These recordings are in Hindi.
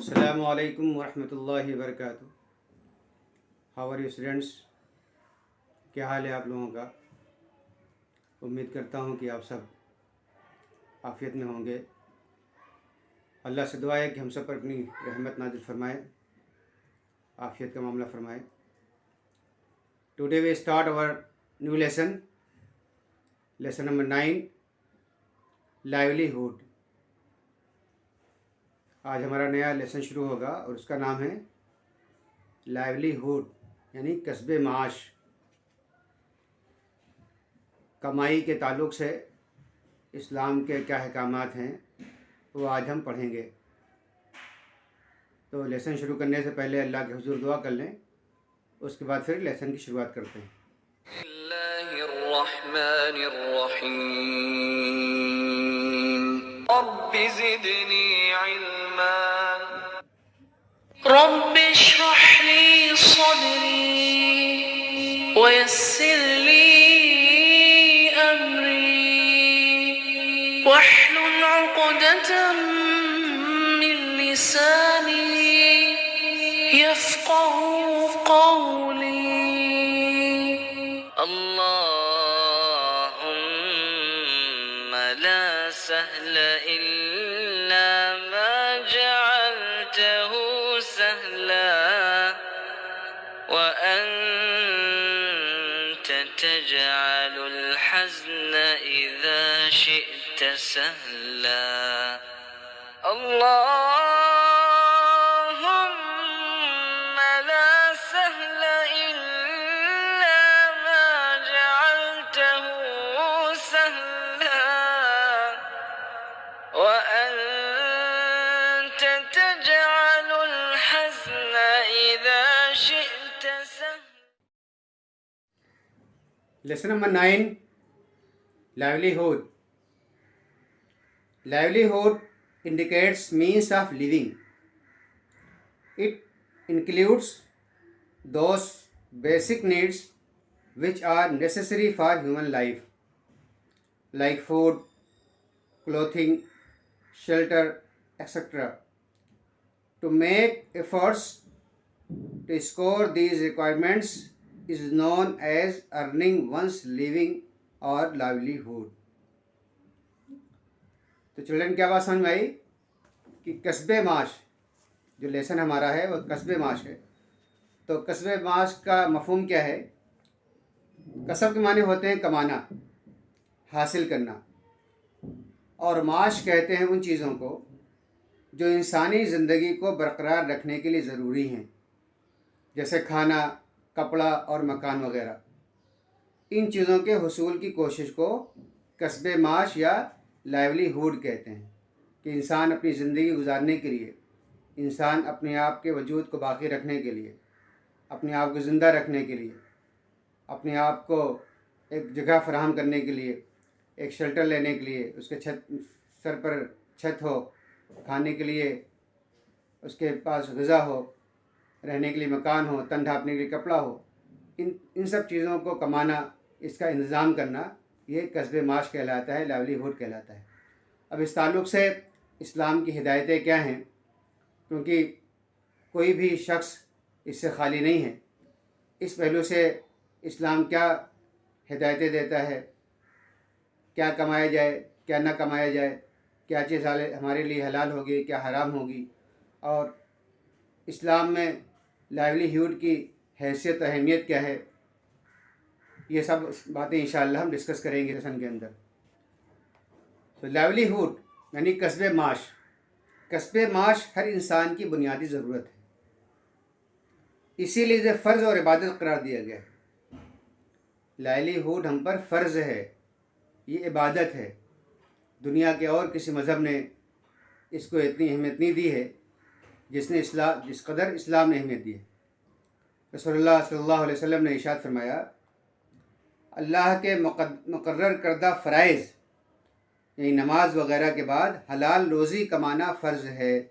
अस्सलामु अलैकुम वरहमतुल्लाहि वबरकातुहू। How are you students? क्या हाल है आप लोगों का? उम्मीद करता हूँ कि आप सब आफ़ियत में होंगे। अल्लाह से दुआ है कि हम सब पर अपनी रहमत नाज़िल फरमाए, आफ़ियत का मामला फरमाए। Today we start our new lesson number 9, livelihood. आज हमारा नया लेसन शुरू होगा और उसका नाम है लाइवलीहुड, यानी कस्बे माश। कमाई के ताल्लुक़ से इस्लाम के क्या अहकामात हैं वो आज हम पढ़ेंगे। तो लेसन शुरू करने से पहले अल्लाह के हुज़ूर दुआ कर लें, उसके बाद फिर लेसन की शुरुआत करते हैं। रब्बि ज़िदनी इल्मा रब्बि इश्रह ली सदरी वयस्सिर ली अमरी वहलुल उक़दतम मिन लिसानी यफ़क़हू क़ौली। अल्लाहुम्मा ला सहला इल्ला मा जअलतहू सहला व अंत तजअलुल हज़्न इज़ा शि'त सहला। अल्लाहुम्मा ला सहला इल्ला मा जअलतहू सहला व अंत तजअलुल हज़्न इज़ा शि'त सहला। Lesson number 9, livelihood. Livelihood indicates means of living. It includes those basic needs which are necessary for human life, like food, clothing, shelter, etc. To make efforts to score these requirements is known as earning one's living or livelihood. तो चिल्ड्रन क्या बात समझ में आई कि कस्बे माश जो लेसन हमारा है वो कस्बे माश है। तो कस्बे माश का मफहूम क्या है? कसब के माने होते हैं कमाना, हासिल करना, और माश कहते हैं उन चीज़ों को जो इंसानी ज़िंदगी को बरकरार रखने के लिए ज़रूरी हैं, जैसे खाना, कपड़ा और मकान वगैरह। इन चीज़ों के हुसूल की कोशिश को कस्बे माश या लाइवलीहुड कहते हैं कि इंसान अपनी ज़िंदगी गुजारने के लिए, इंसान अपने आप के वजूद को बाकी रखने के लिए, अपने आप को ज़िंदा रखने के लिए, अपने आप को एक जगह फराहम करने के लिए, एक शेल्टर लेने के लिए, उसके सर पर छत हो, खाने के लिए उसके पास ग़िज़ा हो, रहने के लिए मकान हो, तन ढाँपने के लिए कपड़ा हो, इन सब चीज़ों को कमाना, इसका इंतज़ाम करना, ये कस्बे माश कहलाता है, लाइवलीहुड कहलाता है। अब इस ताल्लुक़ से इस्लाम की हिदायतें क्या हैं, क्योंकि कोई भी शख्स इससे खाली नहीं है। इस पहलू से इस्लाम क्या हिदायतें देता है, क्या कमाया जाए, क्या ना कमाया जाए, क्या चीज़ हमारे लिए हलाल होगी, क्या हराम होगी, और इस्लाम में लाइवलीहुड की हैसियत अहमियत क्या है, ये सब बातें इंशाअल्लाह हम डिस्कस करेंगे लेसन के अंदर। तो लाइवलीहुड यानी कस्बे माश। कस्बे माश हर इंसान की बुनियादी ज़रूरत है, इसीलिए इसे फ़र्ज़ और इबादत करार दिया गया है। लाइवलीहुड हम पर फ़र्ज़ है, ये इबादत है। दुनिया के और किसी मज़हब ने इसको इतनी अहमियत नहीं दी है जिस कदर इस्लाम ने अहमियत दी है। रसूलुल्लाह सल्लल्लाहु अलैहि वसल्लम ने इरशाद फरमाया, अल्लाह के मुकर्रर करदा फ़राइज़ यानी नमाज वगैरह के बाद हलाल रोज़ी कमाना फ़र्ज़ है।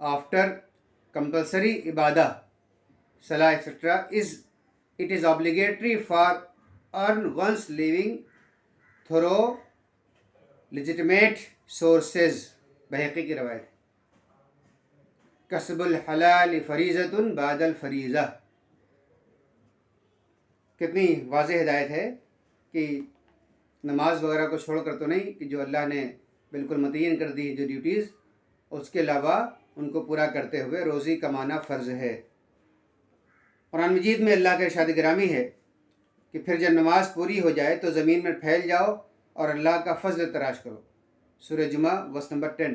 after compulsory ibadah, salah etc., it is obligatory for earn one's living through legitimate sources बहक़ी की रवायत है। कसबुल हलाल फरीज़तुन बादल फरीज़ा। कितनी वाज़ेह हिदायत है कि नमाज वगैरह को छोड़कर तो नहीं, कि जो अल्लाह ने बिल्कुल मुतय्यन कर दी जो ड्यूटीज़, उसके अलावा उनको पूरा करते हुए रोज़ी कमाना फ़र्ज़ है। कुरान मजीद में अल्लाह का इरशाद गिरामी है कि फिर जब नमाज पूरी हो जाए तो ज़मीन में फैल जाओ और अल्लाह का फ़ज़ल तलाश करो। सूरह जुमा वर्स नंबर 10।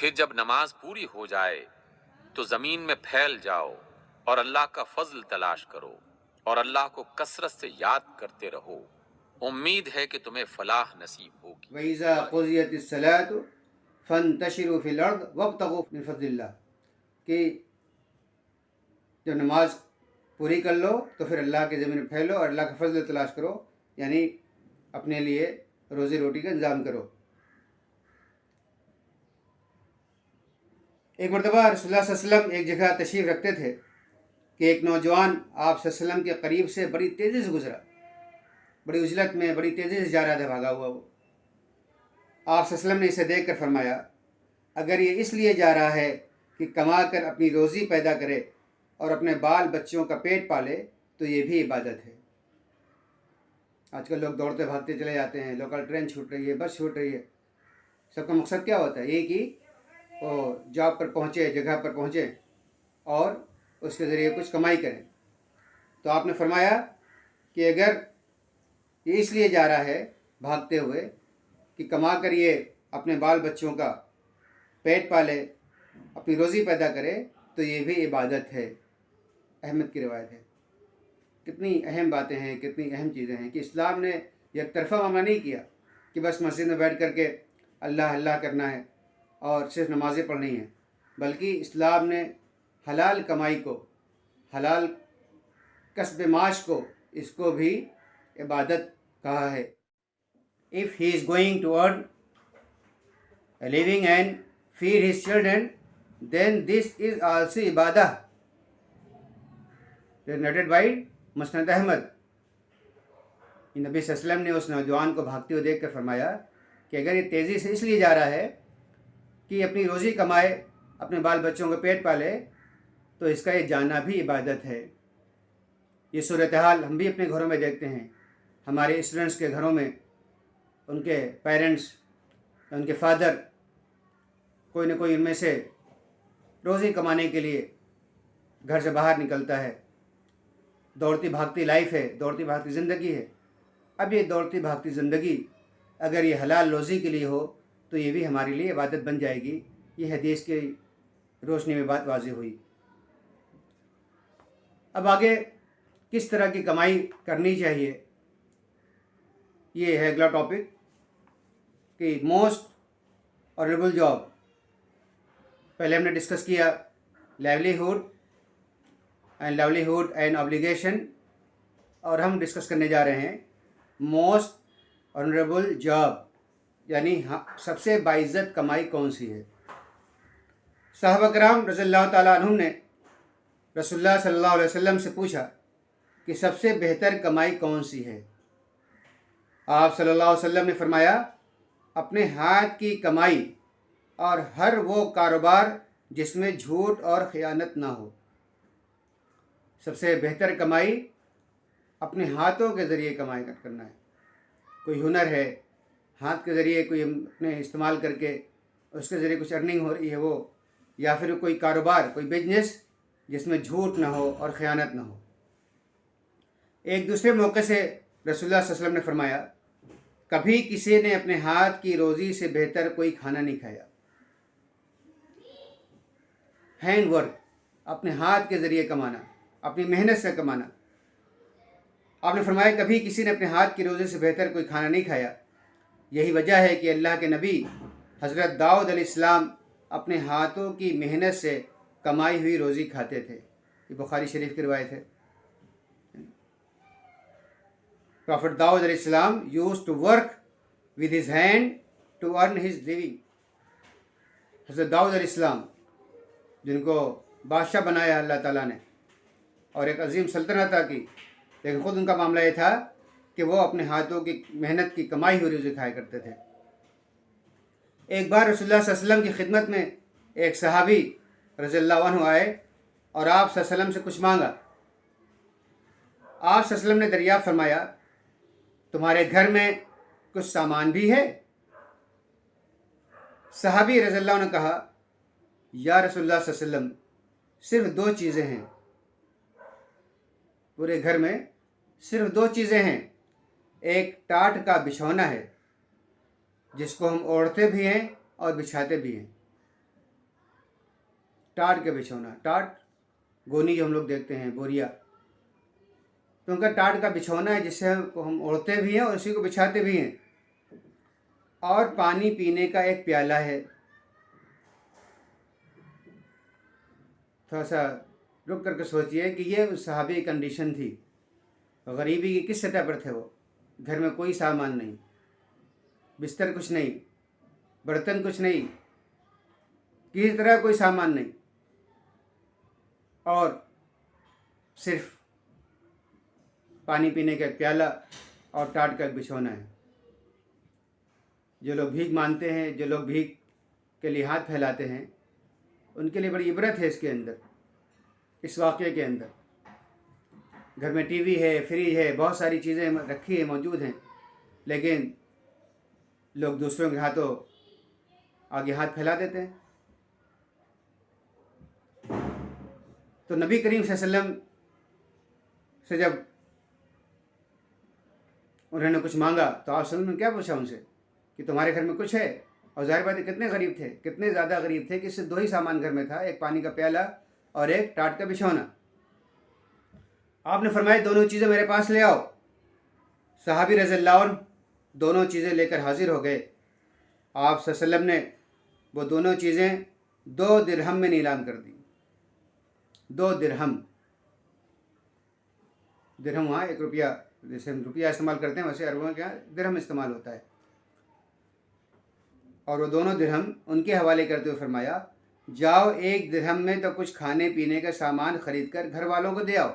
फिर जब नमाज पूरी हो जाए तो जमीन में फैल जाओ और अल्लाह का फजल तलाश करो और अल्लाह को कसरत से याद करते रहो, उम्मीद है कि तुम्हें फलाह नसीब होगी। वइज़ा क़ुज़ियतिस सलातु फंतशिरू फिल अर्द वब्तगू मिन फज़लिल्लाह, कि जब नमाज पूरी कर लो तो फिर अल्लाह के ज़मीन में फैलो और अल्लाह का फजल तलाश करो, यानी अपने लिए रोज़ी रोटी का इंतज़ाम करो। एक मरतबा रसूलुल्लाह सल्लल्लाहु अलैहि वसल्लम एक जगह तशरीफ़ रखते थे कि एक नौजवान आप सल्लल्लाहु अलैहि वसल्लम के करीब से बड़ी तेज़ी से गुज़रा, बड़ी उजलत में बड़ी तेज़ी से जा रहा था, भागा हुआ वो। आप सल्लल्लाहु अलैहि वसल्लम ने इसे देख कर फरमाया, अगर ये इसलिए जा रहा है कि कमा कर अपनी रोज़ी पैदा करे और अपने बाल बच्चों का पेट पाले तो ये भी इबादत है। आजकल लोग दौड़ते भागते चले जाते हैं, लोकल ट्रेन छूट रही है, बस छूट रही है, सबका मकसद क्या होता है? ये कि वो जॉब पर पहुँचे, जगह पर पहुँचे और उसके ज़रिए कुछ कमाई करें। तो आपने फरमाया कि अगर ये इसलिए जा रहा है भागते हुए कि कमा कर ये अपने बाल बच्चों का पेट पाले, अपनी रोज़ी पैदा करे, तो ये भी इबादत है। अहमद की रवायत है। कितनी अहम बातें हैं, कितनी अहम चीज़ें हैं कि इस्लाम ने एक तरफ़ा मामला नहीं किया कि बस मस्जिद में बैठ कर के अल्लाह अल्लाह करना है और सिर्फ नमाज़ें पढ़नी हैं, बल्कि इस्लाम ने हलाल कमाई को, हलाल कसब माश को, इसको भी इबादत कहा है। If he is going to earn a living and feed his children, then this is also ibadah. It is noted by मुस्नद अहमद। नबी सल्लल्लाहु अलैहि वसल्लम ने उस नौजवान को भागते हुए देख कर फरमाया कि अगर ये तेज़ी से इसलिए जा रहा है कि अपनी रोज़ी कमाए, अपने बाल बच्चों को पेट पाले, तो इसका ये जाना भी इबादत है। ये सूरत हाल हम भी अपने घरों में देखते हैं। हमारे स्टूडेंट्स के घरों में उनके पेरेंट्स, उनके फादर, कोई ना कोई उनमें से रोज़ी कमाने के लिए घर से बाहर निकलता है। दौड़ती भागती लाइफ है, दौड़ती भागती ज़िंदगी है। अब ये दौड़ती भागती ज़िंदगी अगर ये हलाल रोज़ी के लिए हो तो ये भी हमारे लिए इबादत बन जाएगी। ये हदीस की रोशनी में बात वाज़ेह हुई। अब आगे किस तरह की कमाई करनी चाहिए, ये है अगला टॉपिक कि मोस्ट ऑनरेबल जॉब। पहले हमने डिस्कस किया लाइवलीहुड एंड ऑब्लिगेशन, और हम डिस्कस करने जा रहे हैं मोस्ट ऑनरेबल जॉब, यानी सबसे बाइज़्ज़त कमाई कौन सी है। साहबा कराम रज़ियल्लाहु ताला अन्हुम ने रसूलुल्लाह सल्लल्लाहु अलैहि वसल्लम से पूछा कि सबसे बेहतर कमाई कौन सी है। आप सल्लल्लाहु अलैहि वसल्लम ने फरमाया, अपने हाथ की कमाई और हर वो कारोबार जिसमें झूठ और ख़यानत ना हो। सबसे बेहतर कमाई अपने हाथों के ज़रिए कमाई करना है। कोई हुनर है, हाथ के ज़रिए कोई अपने इस्तेमाल करके उसके ज़रिए कुछ अर्निंग हो रही है वो, या फिर कोई कारोबार, कोई बिजनेस जिसमें झूठ ना हो और ख़यानत ना हो। एक दूसरे मौके से रसूलुल्लाह सल्लल्लाहु अलैहि वसल्लम ने फरमाया, कभी किसी ने अपने हाथ की रोज़ी से बेहतर कोई खाना नहीं खाया। हैंड वर्क, अपने हाथ के ज़रिए कमाना, अपनी मेहनत से कमाना। आपने फरमाया कभी किसी ने अपने हाथ की रोज़ी से बेहतर कोई खाना नहीं खाया। यही वजह है कि अल्लाह के नबी हज़रत दाऊद अलैहिस्सलाम अपने हाथों की मेहनत से कमाई हुई रोज़ी खाते थे। ये बुखारी शरीफ की रिवायत है। प्रॉफिट दाऊद अलैहिस्सलाम used to work with his hand to earn his living. हज़रत दाऊद अलैहिस्सलाम, जिनको बादशाह बनाया अल्लाह ताला ने, और एक अजीम सल्तनत की, लेकिन ख़ुद उनका मामला ये था कि वो अपने हाथों की मेहनत की कमाई हुई रोज़ी खाया करते थे। एक बार रसूलुल्लाह सल्लल्लाहु अलैहि वसल्लम की खिदमत में एक सहाबी रज़ियल्लाहु अन्हु आए और आप सल्लल्लाहु अलैहि वसल्लम से कुछ मांगा। आप सल्लल्लाहु अलैहि वसल्लम ने दरियाफ़्त फरमाया, तुम्हारे घर में कुछ सामान भी है? सहाबी रज़ियल्लाहु अन्हु ने कहा, या रसूलुल्लाह सल्लल्लाहु अलैहि वसल्लम, सिर्फ 2 चीज़ें हैं, पूरे घर में सिर्फ 2 चीज़ें हैं। एक टाट का बिछौना है जिसको हम ओढ़ते भी हैं और बिछाते भी हैं। टाट का बिछौना, टाट गोनी जो हम लोग देखते हैं, बोरिया, तो उनका टाट का बिछौना है जिससे हम ओढ़ते भी हैं और उसी को बिछाते भी हैं। और पानी पीने का एक प्याला है। थोड़ा सा रुक करके सोचिए कि ये उस सहाबी की कंडीशन थी, गरीबी की किस सतह पर थे वो। घर में कोई सामान नहीं, बिस्तर कुछ नहीं, बर्तन कुछ नहीं, किसी तरह कोई सामान नहीं, और सिर्फ पानी पीने का एक प्याला और टाट का एक बिछौना है। जो लोग भीख मानते हैं, जो लोग भीख के लिए हाथ फैलाते हैं, उनके लिए बड़ी इबरत है इसके अंदर, इस वाक़े के अंदर। घर में टीवी है, फ्रिज है, बहुत सारी चीज़ें रखी है, मौजूद हैं, लेकिन लोग दूसरों के हाथों आगे हाथ फैला देते हैं। तो नबी करीम सल्लल्लाहु अलैहि वसल्लम से जब उन्होंने कुछ मांगा तो आप सल्लल्लाहु अलैहि वसल्लम ने क्या पूछा उनसे कि तुम्हारे घर में कुछ है? और ज़ाहिर बात है कितने गरीब थे, कितने ज़्यादा गरीब थे कि सिर्फ 2 ही सामान घर में था, एक पानी का प्याला और एक टाट का बिछौना। आपने फरमाया दोनों चीज़ें मेरे पास ले आओ। सहाबी रज़ियल्लाहु अन्हु दोनों चीज़ें लेकर हाजिर हो गए। आप सल्लल्लाहु अलैहि वसल्लम ने वो दोनों चीज़ें 2 दिरहम में नीलाम कर दी। 2 दिरहम, दिरहम वहाँ 1 रुपया, जैसे हम रुपया इस्तेमाल करते हैं वैसे अरबों के यहाँ दिरहम इस्तेमाल होता है। और वो दोनों दिरहम उनके हवाले करते हुए फरमाया, जाओ 1 दिरहम में तो कुछ खाने पीने का सामान ख़रीद कर घर वालों को दे आओ।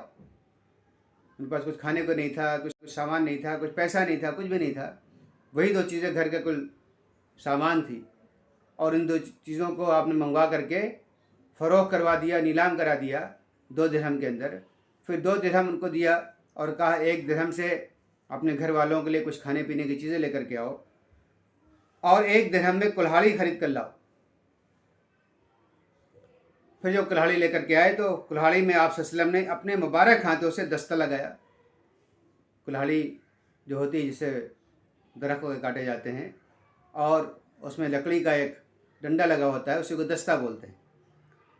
उनके पास कुछ खाने को नहीं था, कुछ सामान नहीं था, कुछ पैसा नहीं था, कुछ भी नहीं था। वही 2 चीज़ें घर के कुल सामान थी, और इन 2 चीज़ों को आपने मंगवा करके फ़रोख्त करवा दिया, नीलाम करा दिया 2 दिरहम के अंदर। फिर 2 दिरहम उनको दिया और कहा 1 दिरहम से अपने घर वालों के लिए कुछ खाने पीने की चीज़ें लेकर के आओ, और 1 दिरहम में कुल्हाड़ी ख़रीद कर लाओ। फिर जो कुल्हाड़ी लेकर के आए तो कुल्हाड़ी में आप सल्लल्लाहु अलैहि वसल्लम ने अपने मुबारक हाथों से दस्ता लगाया। कुल्हाड़ी जो होती है जिसे दरख्त को काटे जाते हैं और उसमें लकड़ी का एक डंडा लगा होता है, उसी को दस्ता बोलते हैं।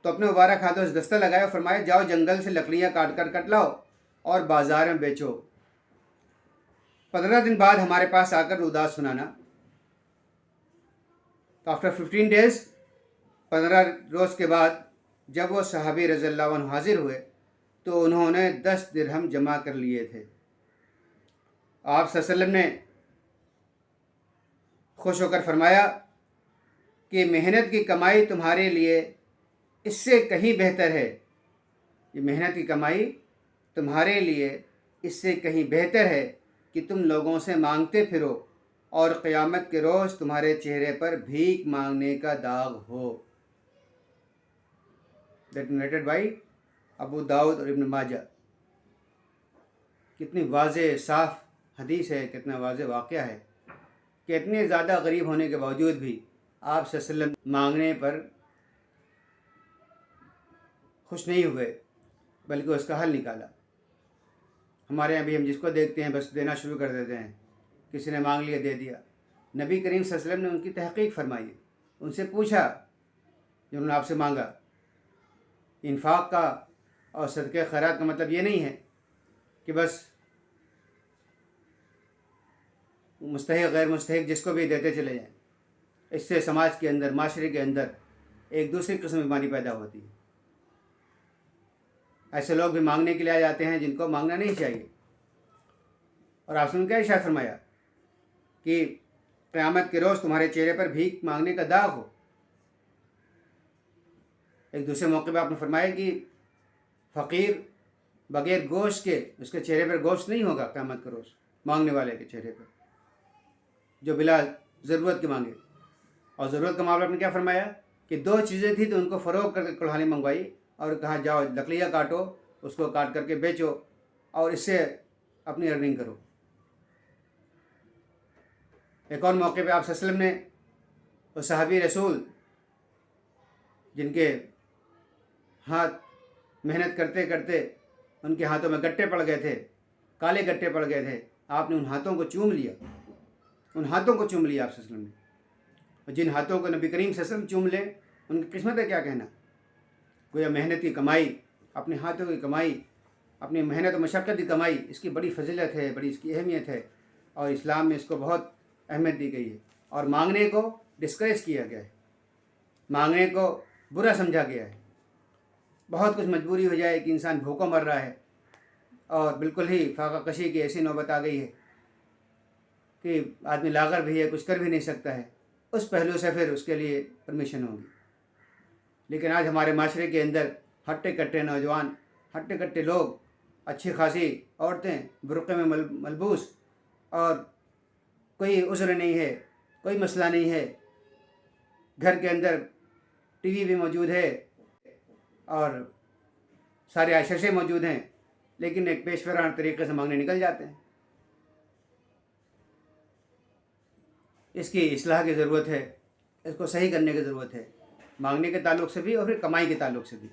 तो अपने मुबारक हाथों से दस्ता लगाया, फरमाया जाओ जंगल से लकड़ियाँ काट कर कट लाओ और बाज़ार में बेचो। 15 दिन बाद हमारे पास आकर उदास सुनाना। तो आफ्टर 15 डेज़, 15 रोज़ के बाद जब वो सहाबी रज़ियल्लाहु अन्हु हाजिर हुए तो उन्होंने 10 दिरहम जमा कर लिए थे। आप सल्लल्लाहु अलैहि वसल्लम ने खुश होकर फरमाया कि मेहनत की कमाई तुम्हारे लिए इससे कहीं बेहतर है। ये मेहनत की कमाई तुम्हारे लिए इससे कहीं बेहतर है कि तुम लोगों से मांगते फिरो और क़यामत के रोज़ तुम्हारे चेहरे पर भीख मांगने का दाग हो। That narrated by Abu Dawood और इब्न माजा। कितनी वाज़े साफ़ हदीस है, कितना वाज़े वाक़या है कि इतने ज़्यादा गरीब होने के बावजूद भी आप सल्लल्लाहु अलैहि वसल्लम मांगने पर खुश नहीं हुए, बल्कि उसका हल निकाला। हमारे यहाँ भी हम जिसको देखते हैं बस देना शुरू कर देते हैं, किसी ने मांग लिया दे दिया। नबी करीम सल्लल्लाहु अलैहि वसल्लम ने उनकी तहक़ीक़ फरमाई, उनसे पूछा जो उन्होंने आपसे मांगा। इन्फाक का और सदक़े खैरात का मतलब ये नहीं है कि बस मुस्तहिक़ गैर मुस्तहिक़ जिसको भी देते चले जाएं। इससे समाज के अंदर, माशरे के अंदर एक दूसरी किस्म की बीमारी पैदा होती है। ऐसे लोग भी मांगने के लिए आ जाते हैं जिनको मांगना नहीं चाहिए। और आपने क्या इरशाद फरमाया कि क़यामत के रोज़ तुम्हारे चेहरे पर भीख मांगने का दाग हो। एक दूसरे मौके पर आपने फरमाया कि फ़कीर बग़ैर गोश्त के, उसके चेहरे पर गोश्त नहीं होगा क़यामत के रोज़, मांगने वाले के चेहरे पर, जो बिला ज़रूरत के मांगे। और ज़रूरत का मामला आपने क्या फरमाया कि 2 चीज़ें थी तो उनको फ़रोग करके कुल्हाड़ी मंगवाई और कहा जाओ लकड़ियाँ काटो, उसको काट करके बेचो और इससे अपनी अर्निंग करो। एक और मौके पे आप सल्लल्लाहु अलैहि वसल्लम ने उस सहाबी रसूल जिनके हाथ मेहनत करते करते उनके हाथों में गट्टे पड़ गए थे, काले गट्टे पड़ गए थे, आपने उन हाथों को चूम लिया, उन हाथों को चूम लिया आप सल्लल्लाहु अलैहि वसल्लम ने। और जिन हाथों को नबी करीम सल्लल्लाहु अलैहि वसल्लम चूम लें, उनकी किस्मत है क्या कहना। गोया मेहनत की कमाई, अपने हाथों की कमाई, अपनी मेहनत और मशक्क़त की कमाई, इसकी बड़ी फजीलत है, बड़ी इसकी अहमियत है और इस्लाम में इसको बहुत अहमियत दी गई है। और मांगने को डिस्करेज किया गया है, मांगने को बुरा समझा गया है। बहुत कुछ मजबूरी हो जाए कि इंसान भूखा मर रहा है और बिल्कुल ही फाका कशी की ऐसी नौबत आ गई है कि आदमी लागर भी है, कुछ कर भी नहीं सकता है, उस पहलू से फिर उसके लिए परमिशन होगी। लेकिन आज हमारे माशरे के अंदर हट्टे कट्टे नौजवान, हट्टे कट्टे लोग, अच्छी खासी औरतें बुर्क़े में मलबूस, और कोई उज़्र नहीं है, कोई मसला नहीं है, घर के अंदर टीवी भी मौजूद है और सारे आशीषें मौजूद हैं, लेकिन एक पेशवाराना तरीक़े से मांगने निकल जाते हैं। इसकी इस्लाह की ज़रूरत है, इसको सही करने की ज़रूरत है, मांगने के ताल्लुक़ से भी और फिर कमाई के ताल्लुक़ से भी।